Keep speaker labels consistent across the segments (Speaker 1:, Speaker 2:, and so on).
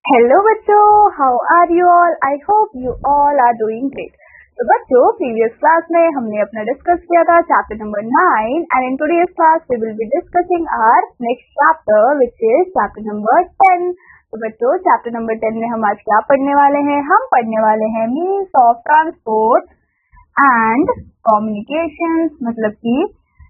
Speaker 1: Hello बच्चों, how are you all? I hope you all are doing great. तो बच्चों, previous class में हमने अपना डिस्कस किया था chapter number 9 and in today's class we will be discussing our next chapter which is chapter number 10। तो बच्चों, chapter number 10 में हम आज क्या पढ़ने वाले हैं? हम पढ़ने वाले हैं means of transport and communication, मतलब कि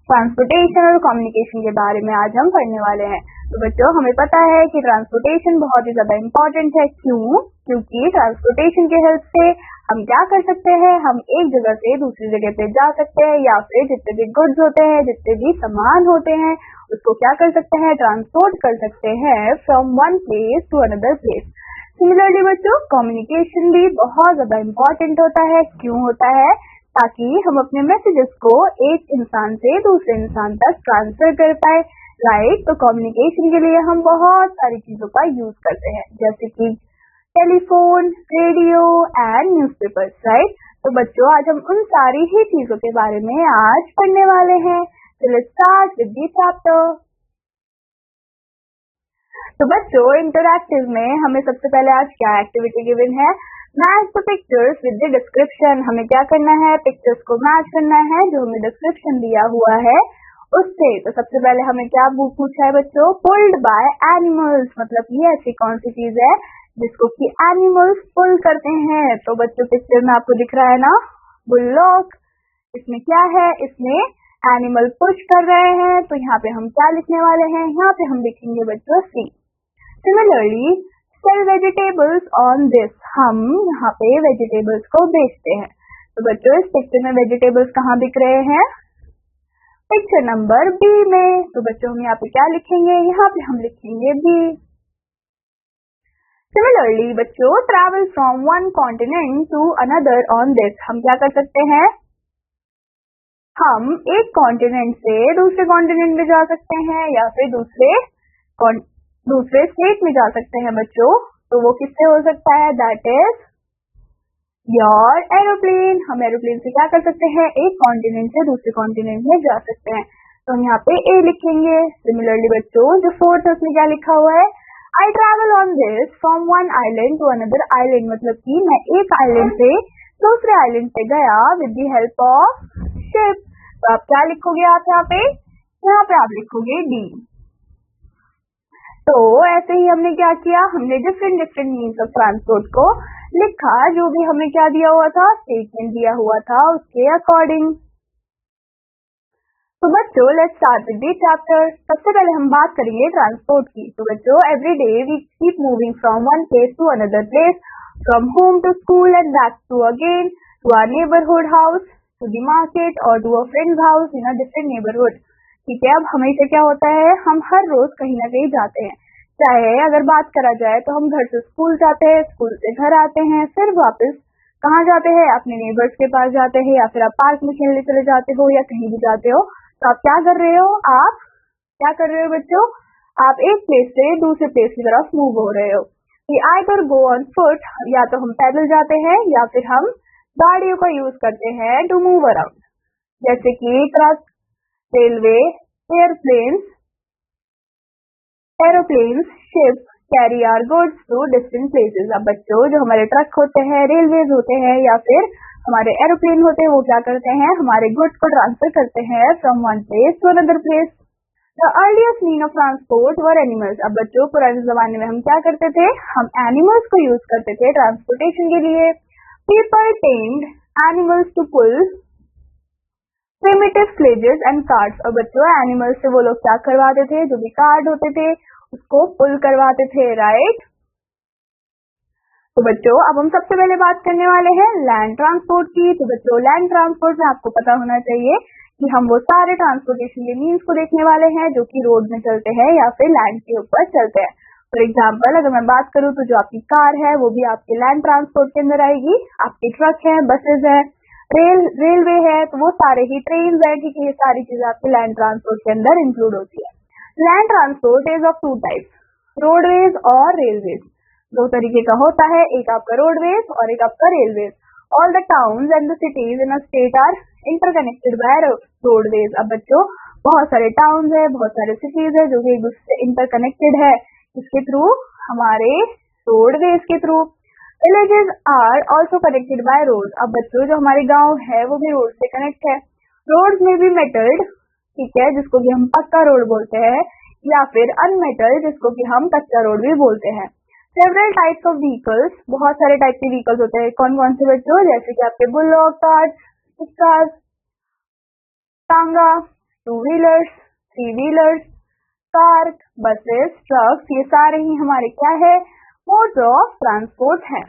Speaker 1: ट्रांसपोर्टेशन और कम्युनिकेशन के बारे में आज हम पढ़ने वाले हैं। तो बच्चों, हमें पता है कि ट्रांसपोर्टेशन बहुत ही ज्यादा इम्पोर्टेंट है। क्यों? क्योंकि ट्रांसपोर्टेशन के हेल्प से हम क्या कर सकते हैं? हम एक जगह से दूसरी जगह पे जा सकते हैं, या फिर जितने भी गुड्स होते हैं, जितने भी सामान होते हैं, उसको क्या कर सकते हैं? ट्रांसपोर्ट कर सकते हैं from one place to another place. Similarly बच्चों, कम्युनिकेशन भी बहुत ज्यादा इम्पोर्टेंट होता है। क्यों होता है? ताकि हम अपने मैसेजेस को एक इंसान से दूसरे इंसान तक ट्रांसफर कर पाए, राइट? तो कम्युनिकेशन के लिए हम बहुत सारी चीजों का यूज करते हैं, जैसे कि telephone, radio and newspapers, right? तो बच्चों, आज हम उन सारी ही चीजों के बारे में आज पढ़ने वाले हैं। तो let's start with the chapter. तो बच्चों, इंटरैक्टिव में हमें सबसे पहले आज क्या एक्टिविटी गिवन है? Match the pictures with the description. हमें क्या करना है? पिक्चर्स को मैच करना है जो हमें डिस्क्रिप्शन दिया हुआ है उससे। तो सबसे पहले हमें क्या बुक पूछा है बच्चों? पुल्ड बाय एनिमल्स, मतलब ये ऐसी कौन सी चीज है जिसको कि एनिमल्स पुल करते हैं? तो बच्चों, पिक्चर में आपको दिख रहा है ना, बुलडॉग। इसमें क्या है? इसमें एनिमल पुश कर रहे हैं। तो यहाँ पे हम क्या लिखने वाले हैं? यहाँ पे हम लिखेंगे बच्चों C. Similarly sell vegetables on this, हम यहाँ पे वेजिटेबल्स को बेचते हैं। तो बच्चों, इस पिक्चर में वेजिटेबल्स कहाँ बिक रहे हैं? पिक्चर नंबर बी में। तो बच्चों, हम यहाँ पे क्या लिखेंगे? यहाँ पे हम लिखेंगे बी। सिमिलरली बच्चों, travel from one continent to another on this, हम क्या कर सकते हैं? हम एक कॉन्टिनेंट से दूसरे कॉन्टिनेंट में जा सकते हैं, या फिर दूसरे स्टेट में जा सकते हैं बच्चों। तो वो किससे हो सकता है? That is your aeroplane. हम एरोप्लेन से क्या कर सकते हैं? एक कॉन्टिनेंट से दूसरे कॉन्टिनेंट में जा सकते हैं। तो हम यहाँ पे ए लिखेंगे। सिमिलरली बच्चों, जो फोर्थ है उसमें क्या लिखा हुआ है? I travel on this from one island to another island, मतलब कि मैं एक आइलैंड से दूसरे आइलैंड पे गया with the help of ship. तो आप क्या लिखोगे? आप यहाँ पे आप लिखोगे डी। तो ऐसे ही हमने क्या किया? हमने डिफरेंट मीन्स ऑफ ट्रांसपोर्ट को लिखा, जो भी हमें क्या दिया हुआ था? स्टेटमेंट दिया हुआ था उसके अकॉर्डिंग। तो बच्चों, let's start with the chapter. सबसे पहले हम बात करेंगे ट्रांसपोर्ट की। तो बच्चों, every day we keep moving from one place to another place, from home to school and back to again to our neighbourhood house, to the market और to a friend's house in a different neighbourhood. ठीक है, अब हमेशा क्या होता है? हम हर रोज कहीं ना कहीं जाते हैं। चाहे अगर बात करा जाए तो हम घर से स्कूल जाते हैं, स्कूल से घर आते हैं, फिर वापस कहाँ जाते हैं? अपने नेबर्स के पास जाते हैं, या फिर आप पार्क में खेलने चले जाते हो, या कहीं भी जाते हो। तो आप क्या कर रहे हो? आप क्या कर रहे हो बच्चों? आप एक प्लेस से दूसरे प्लेस की तरफ मूव हो रहे हो। आइदर गो ऑन फुट, या तो हम पैदल जाते हैं, या फिर हम गाड़ियों का यूज करते हैं टू मूव अराउंड, जैसे कि truck, railway, aeroplanes, ship carry our goods to different places. अब बच्चों, जो हमारे ट्रक होते हैं, रेलवेज होते हैं, या फिर हमारे एरोप्लेन होते हैं, वो क्या करते हैं? हमारे गुड्स को ट्रांसफर करते हैं from one place to another place. The earliest mean of transport were animals. अब बच्चों, पुराने जमाने में हम क्या करते थे? हम एनिमल्स को यूज करते थे ट्रांसपोर्टेशन के लिए। People tamed animals to pull primitive sledges and carts. और बच्चों, एनिमल्स से वो लोग क्या करवाते थे? जो भी कार्ड होते थे उसको पुल करवाते थे, राइट? तो बच्चों, अब हम सबसे पहले बात करने वाले हैं लैंड ट्रांसपोर्ट की। तो बच्चों, लैंड ट्रांसपोर्ट में आपको पता होना चाहिए कि हम वो सारे ट्रांसपोर्टेशन के मीन्स को देखने वाले हैं जो कि रोड में चलते हैं या फिर लैंड के ऊपर चलते हैं। फॉर एग्जाम्पल, अगर मैं बात करूँ तो जो आपकी कार है वो भी आपके लैंड ट्रांसपोर्ट के अंदर आएगी। आपके ट्रक है, बसेज है, रेलवे है, तो वो सारे ही ट्रेन है, ठीक है, ये सारी चीजें आपके लैंड ट्रांसपोर्ट के अंदर इंक्लूड होती है। Land transport is of two types, roadways और रेलवेज। दो तरीके का होता है, एक आपका रोडवेज और एक आपका railways. All the towns and the cities in a state are interconnected by roadways. अब बच्चों, बहुत सारे टाउन्स है, बहुत सारे सिटीज है जो कि एक दूसरे से इंटरकनेक्टेड है, इसके थ्रू हमारे रोडवेज के through. Villages are also connected by road. अब बच्चों जो हमारे गांव है वो भी रोड से कनेक्ट है। रोड्स में भी मेटल्ड, ठीक है, जिसको कि हम पक्का रोड बोलते हैं, या फिर अनमेटल्ड जिसको कि हम कच्चा रोड भी बोलते हैं। सेवरल टाइप्स ऑफ व्हीकल्स, बहुत सारे टाइप के व्हीकल्स होते हैं। कौन कौन से बच्चों? जैसे कि आपके bullock, cars, tonga, two wheelers, three wheelers, car, buses, trucks, ये सारे ही हमारे क्या है? मोड्स ऑफ ट्रांसपोर्ट है।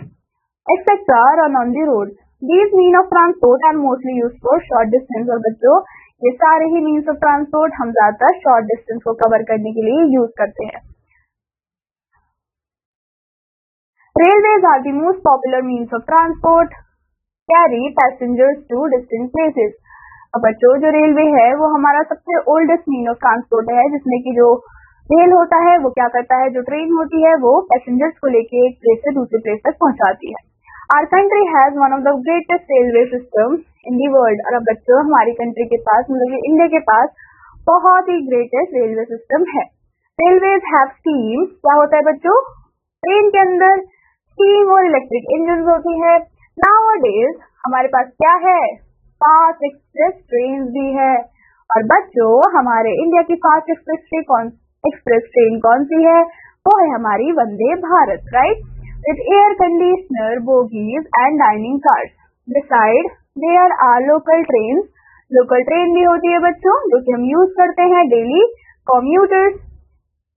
Speaker 1: Etcetera run on the road. These mean of transport are mostly use for short distance. और बच्चों ये सारे ही मीन्स ऑफ ट्रांसपोर्ट हम ज्यादातर शॉर्ट डिस्टेंस को कवर करने के लिए यूज करते हैं। Railways are the most popular means of transport, carry passengers to distant places. अब बच्चों जो रेलवे है वो हमारा सबसे ओल्डेस्ट मीन ऑफ ट्रांसपोर्ट है, जिसमें कि जो रेल होता है वो क्या करता है, जो ट्रेन होती है वो पैसेंजर्स को लेके एक प्लेस से दूसरे प्लेस तक पहुंचाती है। Our country has one of the greatest railway system in the world। और अब बच्चों हमारी कंट्री के पास, मतलब इंडिया के पास बहुत ही ग्रेटेस्ट रेलवे सिस्टम है। Railways have steam. क्या होता है बच्चों? ट्रेन के अंदर स्टीम और इलेक्ट्रिक इंजन होती है। नाउअडेज हमारे पास क्या है? फास्ट एक्सप्रेस ट्रेन भी है। और बच्चों हमारे इंडिया की फास्ट एक्सप्रेस ट्रेन कौन सी है? वो है हमारी Vande Bharat, right, with air conditioner, bogies and dining cars. Beside there are local train. Local train भी होती है बच्चों, जो कि हम यूज करते हैं डेली। Commuters,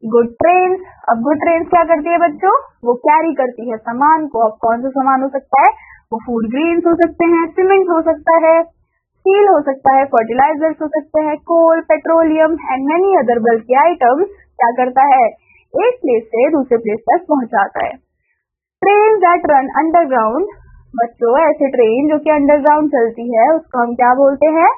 Speaker 1: good train. अब गुड ट्रेन क्या करती है बच्चों? वो कैरी करती है सामान को। अब कौन सा सामान हो सकता है? वो फूड ग्रेन्स हो सकते हैं, सीमेंट हो सकता है, स्टील हो सकता है, फर्टिलाइजर्स हो सकते हैं, कोल, पेट्रोलियम एंड मेनी अदर बल्कि आइटम्स क्या करता है? एक प्लेस से दूसरे प्लेस तक पहुंचाता है। Train that run underground. बच्चों ऐसे ट्रेन जो कि अंडरग्राउंड चलती है उसको हम क्या बोलते हैं?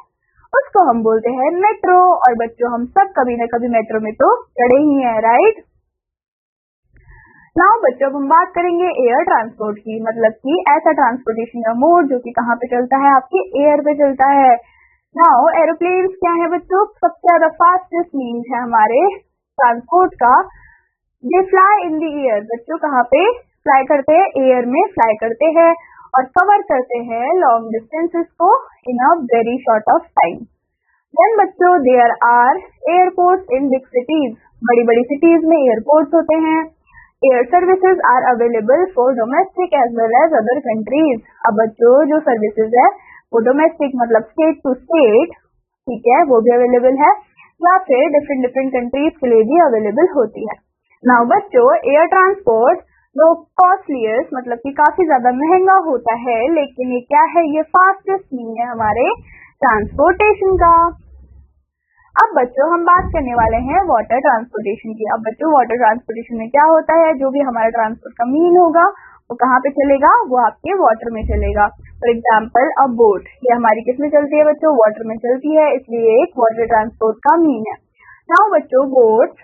Speaker 1: उसको हम बोलते हैं मेट्रो। और बच्चों हम सब कभी न कभी मेट्रो में तो चढ़े ही हैं, राइट। नाउ बच्चों हम बात करेंगे एयर ट्रांसपोर्ट की, मतलब कि ऐसा ट्रांसपोर्टेशन का मोड जो कि कहाँ पे चलता है? आपके एयर पे चलता है। नाउ एरोप्लेन क्या है बच्चों? सबसे ज्यादा फास्टेस्ट मीन्स है हमारे ट्रांसपोर्ट का। They fly in the air. बच्चों कहाँ पे फ्लाई करते हैं? एयर में फ्लाई करते हैं और कवर करते हैं लॉन्ग डिस्टेंसेस को in a very short of time. Then बच्चों there are airports in big cities. बड़ी बड़ी सिटीज में एयरपोर्ट्स होते हैं। Air services are available for domestic as well as other countries. अब बच्चों जो सर्विसेज है वो डोमेस्टिक मतलब स्टेट टू स्टेट, ठीक है, वो भी अवेलेबल है, या फिर डिफरेंट कंट्रीज के लिए भी अवेलेबल होती है। नाउ बच्चों एयर ट्रांसपोर्ट लो कॉस्टलीस्ट, मतलब कि काफी ज्यादा महंगा होता है, लेकिन ये क्या है? ये फास्टेस्ट मीन है हमारे ट्रांसपोर्टेशन का। अब बच्चों हम बात करने वाले हैं वाटर ट्रांसपोर्टेशन की। अब बच्चों वाटर ट्रांसपोर्टेशन में क्या होता है? जो भी हमारा ट्रांसपोर्ट का मीन होगा वो कहाँ पे चलेगा? वो आपके वाटर में चलेगा। फॉर एग्जाम्पल अ बोट, ये हमारी किस में चलती है बच्चों? वाटर में चलती है, इसलिए एक वाटर ट्रांसपोर्ट का मीन है। नाउ बच्चों बोट,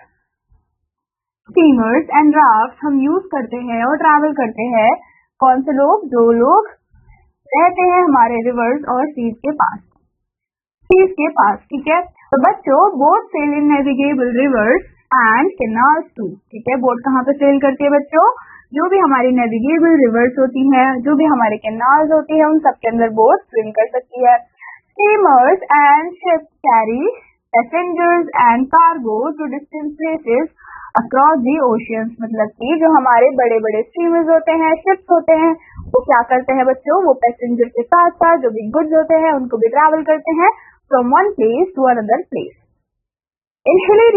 Speaker 1: स्टीमर्स एंड राफ्ट हम यूज करते हैं और ट्रैवल करते हैं। कौन से लोग? जो लोग रहते हैं हमारे रिवर्स और सीज के पास, ठीक है। तो बच्चों boat sail in navigable rivers and canals too, ठीक है। बोट कहाँ पे सेल करती है बच्चों? जो भी हमारी नेविगेबल रिवर्स होती हैं, जो भी हमारे कैनाल्स होती है, उन सब के अंदर बोट स्विम कर सकती है। Steamers and ships carry passengers and cargo to distant places across the oceans. मतलब कि जो हमारे बड़े बड़े स्टीमर्स होते हैं, शिप्स होते हैं, वो क्या करते हैं बच्चों? वो पैसेंजर के साथ साथ जो भी गुड्स होते हैं उनको भी ट्रैवल करते हैं from one place to another place. In hilly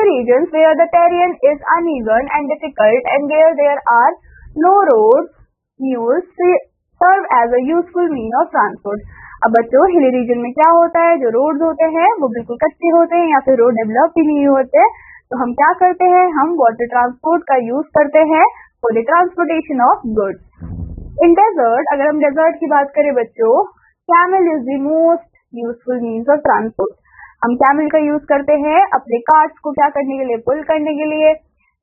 Speaker 1: regions where the terrain is uneven and difficult and where there are no roads, mules serve as a useful mean of transport. अब बच्चों hilly region में क्या होता है? जो roads होते हैं वो बिल्कुल कच्चे होते हैं या फिर रोड डेवलप ही नहीं होते, तो हम क्या करते हैं? हम वाटर ट्रांसपोर्ट का यूज करते हैं for the transportation of goods. In desert, अगर हम डेजर्ट की बात करें बच्चों, camel is the most useful means of transport. हम कैमल का यूज करते हैं अपने कार्ट्स को क्या करने के लिए? पुल करने के लिए।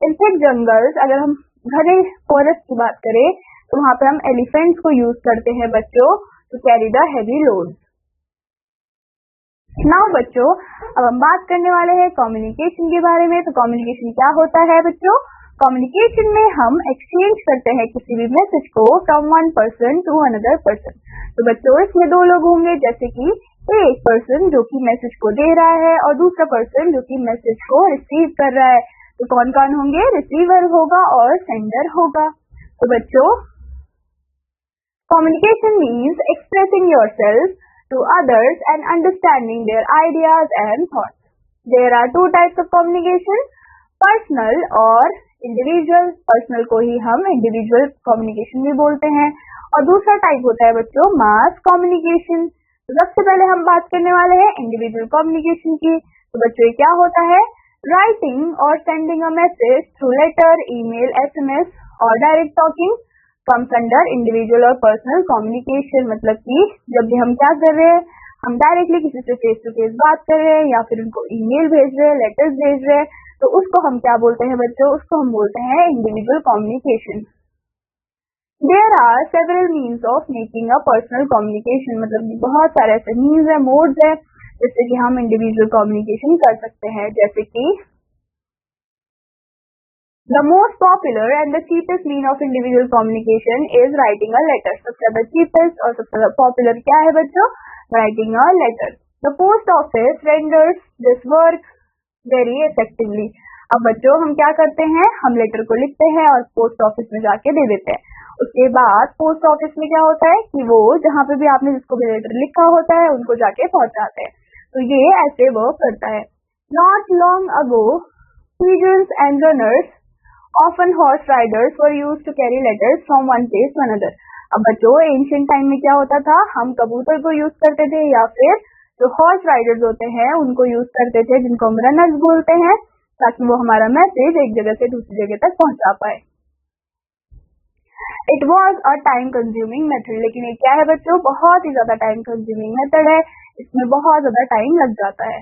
Speaker 1: इन थिक जंगल्स, अगर हम घने फॉरेस्ट की बात करें तो वहां पे हम एलिफेंट्स को यूज करते हैं बच्चों to carry the heavy load. Now बच्चों, अब हम बात करने वाले हैं कम्युनिकेशन के बारे में। तो कम्युनिकेशन क्या होता है बच्चों? कम्युनिकेशन में हम एक्सचेंज करते हैं किसी भी मैसेज को from one person to another person. तो बच्चों, इसमें दो लोग होंगे, जैसे कि एक पर्सन जो कि मैसेज को दे रहा है और दूसरा पर्सन जो कि मैसेज को रिसीव कर रहा है। तो कौन कौन होंगे? रिसीवर होगा और सेंडर होगा। तो बच्चों, communication means expressing yourself to others and understanding their ideas and thoughts. There are two types of communication, personal और individual. Personal को ही हम individual communication भी बोलते हैं और दूसरा टाइप होता है बच्चों mass communication. तो सबसे पहले हम बात करने वाले हैं individual communication की। तो बच्चों, ये क्या होता है? Writing or sending a message through letter, email, SMS और direct talking comes under individual और personal communication। मतलब कि जब भी हम क्या कर रहे हैं, हम डायरेक्टली किसी से फेस टू फेस बात कर रहे हैं या फिर उनको ईमेल भेज रहे हैं, लेटर्स भेज रहे हैं, तो उसको हम क्या बोलते हैं बच्चों? उसको हम बोलते हैं individual communication. There are several means of making a personal communication. मतलब बहुत सारे ऐसे मीन्स है, मोड्स है, जिससे कि हम इंडिविजुअल कम्युनिकेशन कर सकते हैं। जैसे कि the most popular and the cheapest mean of individual communication is writing a letter. सबसे ज्यादा cheapest और सबसे ज्यादा popular क्या है बच्चों? Writing a letter. The post office renders this work very effectively. अब बच्चों, हम क्या करते हैं? हम लेटर को लिखते हैं और पोस्ट ऑफिस में जाके दे देते हैं। उसके बाद पोस्ट ऑफिस में क्या होता है कि वो जहाँ पे भी आपने जिसको भी लेटर लिखा होता है उनको जाके पहुंचाते हैं। तो ये ऐसे वर्क करता है। Not long ago, pigeons and runners often horse riders were used to carry letters from one place to another. अब बच्चों, एंशिएंट टाइम में क्या होता था? हम कबूतर को यूज करते थे या फिर जो हॉर्स राइडर्स होते हैं उनको यूज करते थे, जिनको हम रनर्स बोलते हैं, ताकि वो हमारा मैसेज एक जगह से दूसरी जगह तक पहुंचा पाए। It was a time consuming method. लेकिन ये क्या है बच्चों? बहुत ही ज्यादा टाइम कंज्यूमिंग मेथड है, इसमें बहुत ज्यादा टाइम लग जाता है।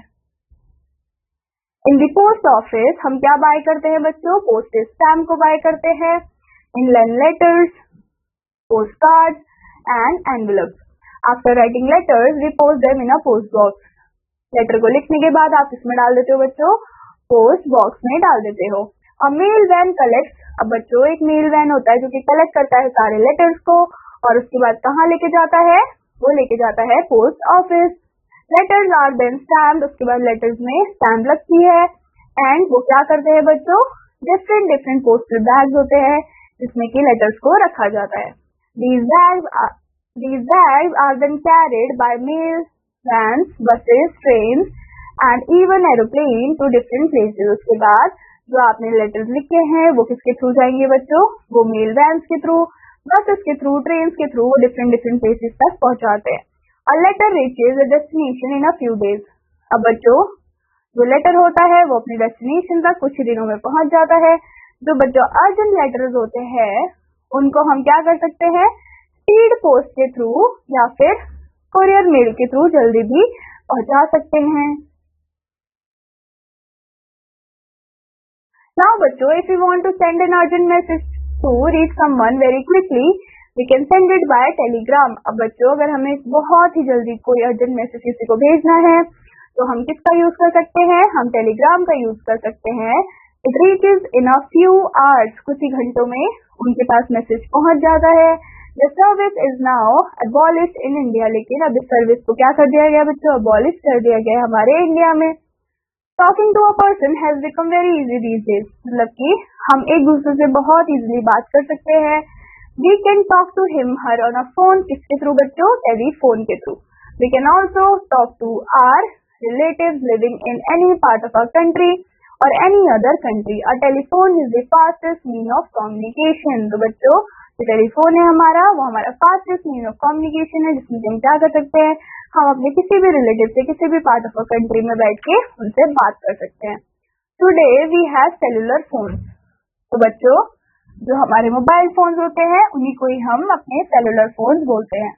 Speaker 1: इन दी पोस्ट ऑफिस हम क्या बाय करते हैं बच्चों? पोस्टेज स्टैम्प को बाय करते हैं। Inland letters, post card and envelopes. After writing letters we post them in a post box. Letter को लिखने के बाद आप इसमें डाल देते हो बच्चों, पोस्ट बॉक्स में डाल देते हो। अ मेल वैन कलेक्ट। अब बच्चों, एक मेल वैन होता है जो कि कलेक्ट करता है सारे लेटर्स को और उसके बाद कहाँ लेके जाता है? वो लेके जाता है post office. Letters are then stamped. उसके बाद लेटर्स में स्टैम्प लगती है एंड वो क्या करते हैं बच्चों? डिफरेंट डिफरेंट पोस्टल बैग्स होते हैं जिसमें कि लेटर्स को रखा जाता है। These bags are then carried by mail vans, buses, trains and even aeroplane to different places. उसके बाद जो आपने लेटर्स लिखे हैं वो किसके थ्रू जाएंगे बच्चों? वो मेल वैन्स के थ्रू, बसेस के थ्रू, ट्रेन के थ्रू डिफरेंट डिफरेंट प्लेसेस तक पहुंचाते हैं। A letter reaches a destination in a few days. अब बच्चों, जो लेटर होता है वो अपनी डेस्टिनेशन तक कुछ ही दिनों में पहुंच जाता है। जो बच्चों अर्जेंट लेटर्स होते हैं उनको हम क्या कर सकते हैं? स्पीड पोस्ट के थ्रू या फिर कोरियर मेल के थ्रू जल्दी भी पहुंचा सकते हैं। Now बच्चों, if you want to send an urgent message to reach someone very quickly, we can send it by telegram. अब बच्चों, अगर हमें बहुत ही जल्दी कोई अर्जेंट मैसेज किसी को भेजना है तो हम किसका यूज कर सकते हैं? हम टेलीग्राम का यूज कर सकते हैं। It reaches in a few hours. कुछ ही घंटों में उनके पास मैसेज पहुंच जाता है। The service is now abolished in India. लेकिन अब इस सर्विस को क्या कर दिया गया बच्चों? अबॉलिश कर दिया गया हमारे इंडिया में। Talking to a person has become very easy these days. मतलब कि हम एक दूसरे से बहुत इजीली बात कर सकते हैं। We can talk to him her on a phone. किसके थ्रू बच्चों? टेलीफोन के through. We can also talk to our relatives living in any part of our country or any other country. A telephone is the fastest mean of communication. तो बच्चों, जो telephone है हमारा, वो हमारा फास्टेस्ट मीन ऑफ कम्युनिकेशन है, जिसमें हम क्या कर सकते हैं? हम अपने किसी भी रिलेटिव से किसी भी पार्ट ऑफ अ कंट्री में बैठ के उनसे बात कर सकते हैं। Today we have cellular phones. तो बच्चों, जो हमारे मोबाइल फोन्स होते हैं उन्हीं को ही हम अपने सेलुलर फोन्स बोलते हैं।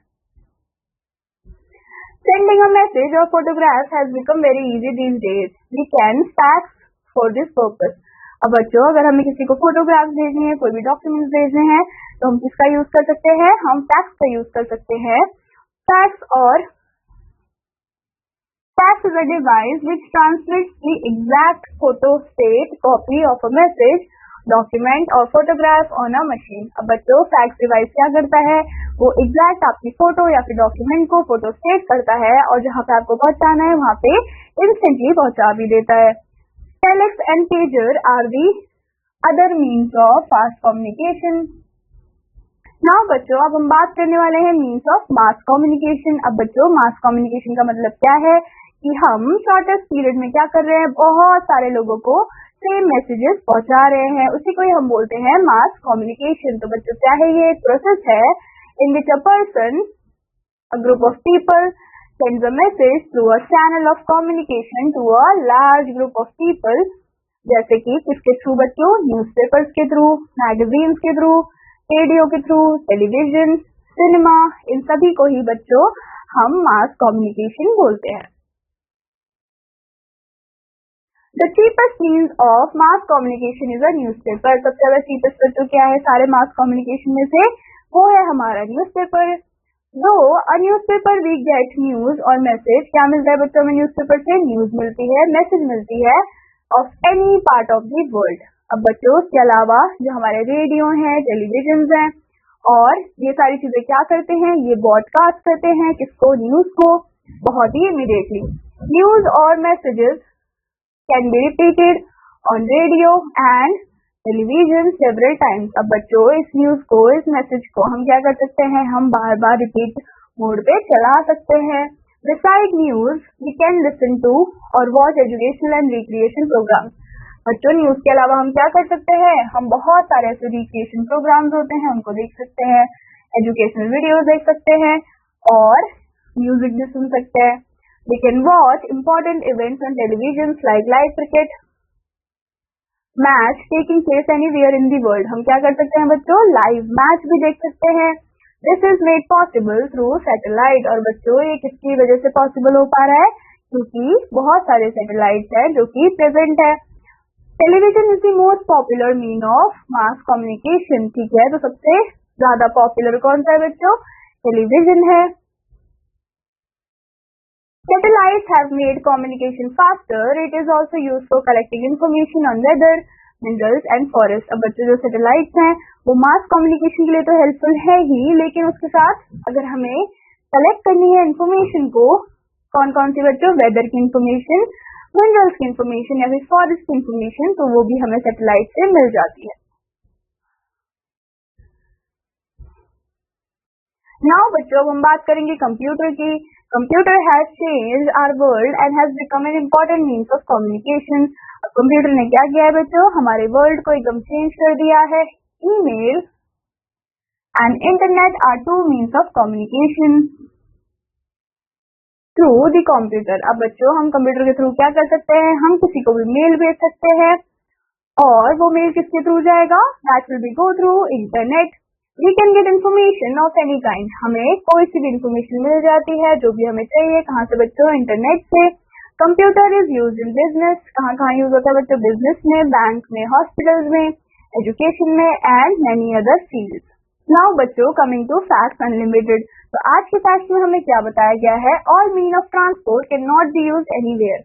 Speaker 1: Sending a message or photograph has become very easy these days. We can fax for this purpose. अब बच्चों, अगर हमें किसी को फोटोग्राफ भेजनी है, कोई भी डॉक्यूमेंट्स भेजने हैं, तो हम किसका यूज कर सकते हैं? हम फैक्स का यूज कर सकते हैं। Fax is a device which transmits the exact photostat copy of a message, document or photograph on a machine. अब बच्चों फैक्स डिवाइस क्या करता है, वो एग्जैक्ट आपकी फोटो या फिर डॉक्यूमेंट को फोटोस्टेट करता है और जहाँ पे आपको पहुंचाना है वहाँ पे इंस्टेंटली पहुंचा भी देता है. Telex and pager are the other means of fast communication. Now बच्चों अब हम बात करने वाले हैं मीन्स ऑफ मास कम्युनिकेशन. अब बच्चों मास कम्युनिकेशन का मतलब क्या है कि हम शॉर्टेस्ट पीरियड में क्या कर रहे हैं, बहुत सारे लोगों को सेम मैसेजेस पहुंचा रहे हैं, उसी को ही हम बोलते हैं मास कम्युनिकेशन. तो बच्चों क्या है, ये एक प्रोसेस है in which a person, a group of people sends a message through a channel of communication to a large group of people. जैसे कि किसके थ्रू बच्चों, न्यूज़पेपर्स के थ्रू, मैगजीन्स के थ्रू, रेडियो के थ्रू, टेलीविजन, सिनेमा, इन सभी को ही बच्चों हम मास कम्युनिकेशन बोलते हैं. The cheapest means of mass communication is a newspaper. सबसे ज्यादा cheapest बच्चों क्या है सारे मास कम्युनिकेशन में से, वो है हमारा newspaper. Though a newspaper we get news और मैसेज, क्या मिलता है बच्चों में न्यूज़पेपर से, न्यूज मिलती है, मैसेज मिलती है of any part of the world. अब बच्चों इसके अलावा जो हमारे रेडियो हैं, टेलीविजन हैं और ये सारी चीजें क्या करते हैं, ये ब्रॉडकास्ट करते हैं किसको, न्यूज को, बहुत ही इमीडिएटली. न्यूज और messages can be repeated on radio and television several times. अब बच्चों इस न्यूज को, इस मैसेज को हम क्या कर सकते हैं, हम बार बार रिपीट मोड पे चला सकते हैं. Beside news, we can listen to or watch educational and recreation programs. बच्चों न्यूज के अलावा हम क्या कर सकते हैं, हम बहुत सारे ऐसे रिक्रिएशन प्रोग्राम्स होते हैं उनको देख सकते हैं, एजुकेशनल वीडियोस देख सकते हैं और म्यूजिक भी सुन सकते हैं. We can watch important events on television like live cricket match taking place anywhere in the world. हम क्या कर सकते हैं बच्चों, लाइव मैच भी देख सकते हैं. This is made possible through satellite. और बच्चों ये किसकी वजह से पॉसिबल हो पा रहा है, क्योंकि बहुत सारे सैटेलाइट हैं जो कि प्रेजेंट है. Television is the most popular mean of mass communication. ठीक है, तो सबसे ज्यादा पॉपुलर कौन सा है बच्चों, टेलीविजन है. Satellites have made communication faster. It is also used for collecting information on weather, minerals and forests. अब बच्चों जो सैटेलाइट्स हैं वो मास कम्युनिकेशन के लिए तो हेल्पफुल है ही, लेकिन उसके साथ अगर हमें कलेक्ट करनी है इन्फॉर्मेशन को, कौन कौन सी बच्चों, वेदर की इन्फॉर्मेशन, मिनरल्स की इन्फॉर्मेशन या फिर फॉरेस्ट की इन्फॉर्मेशन, तो वो भी हमें सैटेलाइट से मिल जाती है. नाउ बच्चों हम बात करेंगे कंप्यूटर की. Computer has changed our world and has become an important means of communication. Computer ने क्या किया है बच्चों, हमारे वर्ल्ड को एकदम चेंज कर दिया है. Email and internet are two means of communication through the computer. अब बच्चों हम कंप्यूटर के थ्रू क्या कर सकते हैं, हम किसी को भी मेल भेज सकते हैं और वो मेल किसके थ्रू जाएगा, that will be go through internet. We can get information of any kind. हमें कोई सी भी इंफॉर्मेशन मिल जाती है जो भी हमें चाहिए, कहाँ से बच्चों, इंटरनेट से. Computer is use in business. कहाँ कहाँ यूज होता है बच्चों, बिजनेस में, बैंक में, हॉस्पिटल्स में, एजुकेशन में and many other fields. Now बच्चों कमिंग टू फैक्ट्स अनलिमिटेड. तो आज के फैक्ट्स में हमें क्या बताया गया है, all mean of transport can not be use anywhere.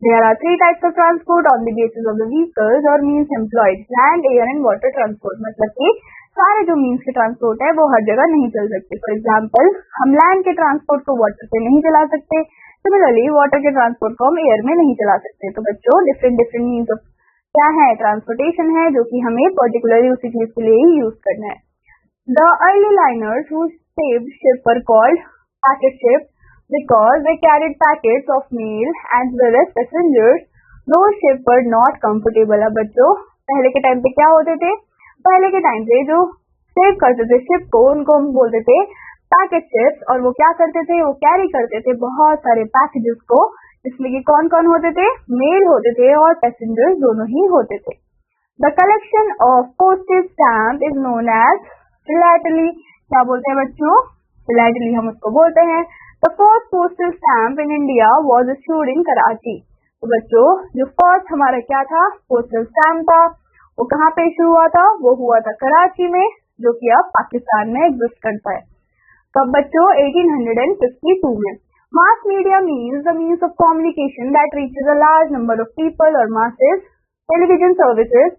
Speaker 1: There are three types of transport on the basis of the vehicles or means employed: land, air and water transport. मतलब कि सारे जो मीन्स के ट्रांसपोर्ट है वो हर जगह नहीं चल सकते. फॉर एग्जाम्पल हम लैंड के ट्रांसपोर्ट को वाटर पे नहीं चला सकते, सिमिलरली वाटर के ट्रांसपोर्ट को हम एयर में नहीं चला सकते. तो बच्चों डिफरेंट मीन्स ऑफ क्या है, ट्रांसपोर्टेशन है, जो कि हमें पर्टिकुलरली उसी चीज के लिए ही यूज करना है. The early liners who saved ship were called packet ship because they carried packets of mail as well as passengers. Those ships were not comfortable. अब बच्चों पहले के टाइम पे क्या होते थे, पहले के टाइम पे जो सेव करते थे शिप को उनको हम बोलते थे पैकेट शिप्स. और वो क्या करते थे, वो कैरी करते थे बहुत सारे पैकेजेस को, जिसमें कि कौन कौन होते थे, मेल होते थे और पैसेंजर्स दोनों ही होते थे. The collection of postage stamp is known as philately. क्या बोलते हैं बच्चों, फिलैटली हम उसको बोलते हैं. The first postal stamp in India was issued in Karachi. तो बच्चों जो फर्स्ट हमारा क्या था, पोस्टल स्टैम्प था, वो कहाँ पे इशू हुआ था, वो हुआ था कराची में, जो कि अब पाकिस्तान में एग्जिस्ट करता है. तब बच्चों 1852 में. Mass media means the means of communication that reaches a large number of people or masses. Television services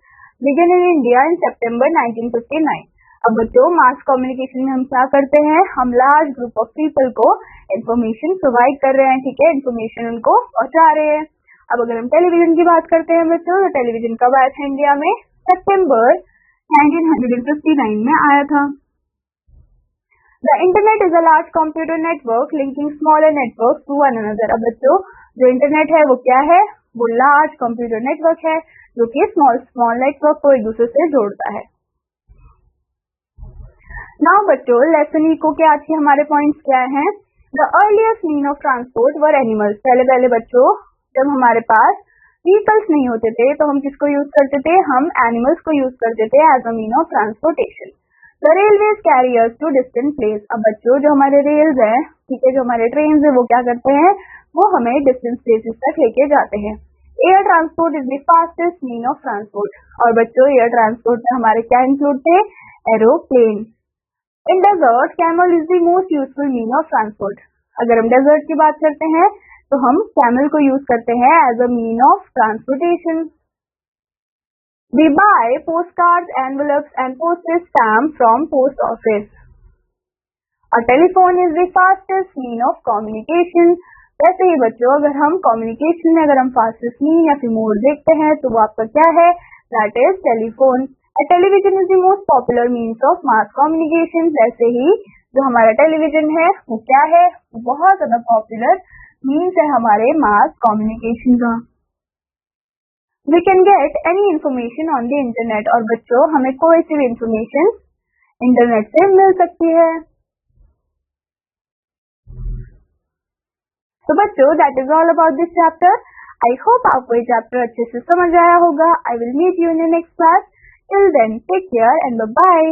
Speaker 1: began in India in September 1959. अब बच्चों मास कम्युनिकेशन में हम क्या करते हैं, हम लार्ज ग्रुप ऑफ पीपल को इन्फॉर्मेशन प्रोवाइड कर रहे हैं, ठीक है, इन्फॉर्मेशन उनको पहुंचा रहे हैं। अब अगर हम टेलीविजन की बात करते हैं बच्चों, तो टेलीविजन कब आया था इंडिया में? सितंबर 1959 में आया था। The internet is a large computer network linking smaller networks to one another. अब बच्चों जो इंटरनेट है वो क्या है? वो लार्ज कंप्यूटर नेटवर्क है जो कि स्मॉल नेटवर्क को एक दूसरे से जोड़ता है। नाउ बच्चों लेसन ई को क्या अच्छे हमारे पॉइंट्स क्या हैं? The earliest mean of transport were animals. पहले बच्चों जब हमारे पास व्हीकल्स नहीं होते थे तो हम किसको यूज करते थे? हम एनिमल्स को यूज करते थे as a mean of transportation. The railways carry us to distant place. अब बच्चों जो हमारे रेल्स है, ठीक है, जो हमारे ट्रेन है वो क्या करते हैं? वो हमें डिस्टेंट प्लेसेस तक लेके जाते हैं। Air transport is the fastest mean of transport. और बच्चों एयर ट्रांसपोर्ट में हमारे क्या इंक्लूड थे? Aeroplane. In desert camel is the most useful mean of transport. अगर हम डेजर्ट की बात करते हैं तो हम कैमल को यूज करते हैं as a mean of transportation. We buy post cards, envelopes and postage stamp from post office. A telephone is the fastest mean of communication. वैसे ही बच्चों अगर हम कम्युनिकेशन में अगर हम फास्टेस्ट मीन या फिर मोड देखते हैं तो वो आपका क्या है? That is telephone. Television is the most popular means of mass communication. वैसे ही जो हमारा टेलीविजन है वो क्या है? बहुत ज्यादा पॉपुलर मीन्स है हमारे मास कम्युनिकेशन का। We can get any information on the internet. और बच्चों हमें कोई सी भी इंफॉर्मेशन इंटरनेट से मिल सकती है। तो बच्चों that is all about this chapter. I hope आपको ये चैप्टर अच्छे से समझ आया होगा। I will meet you in the next class. Till then, take care and bye-bye.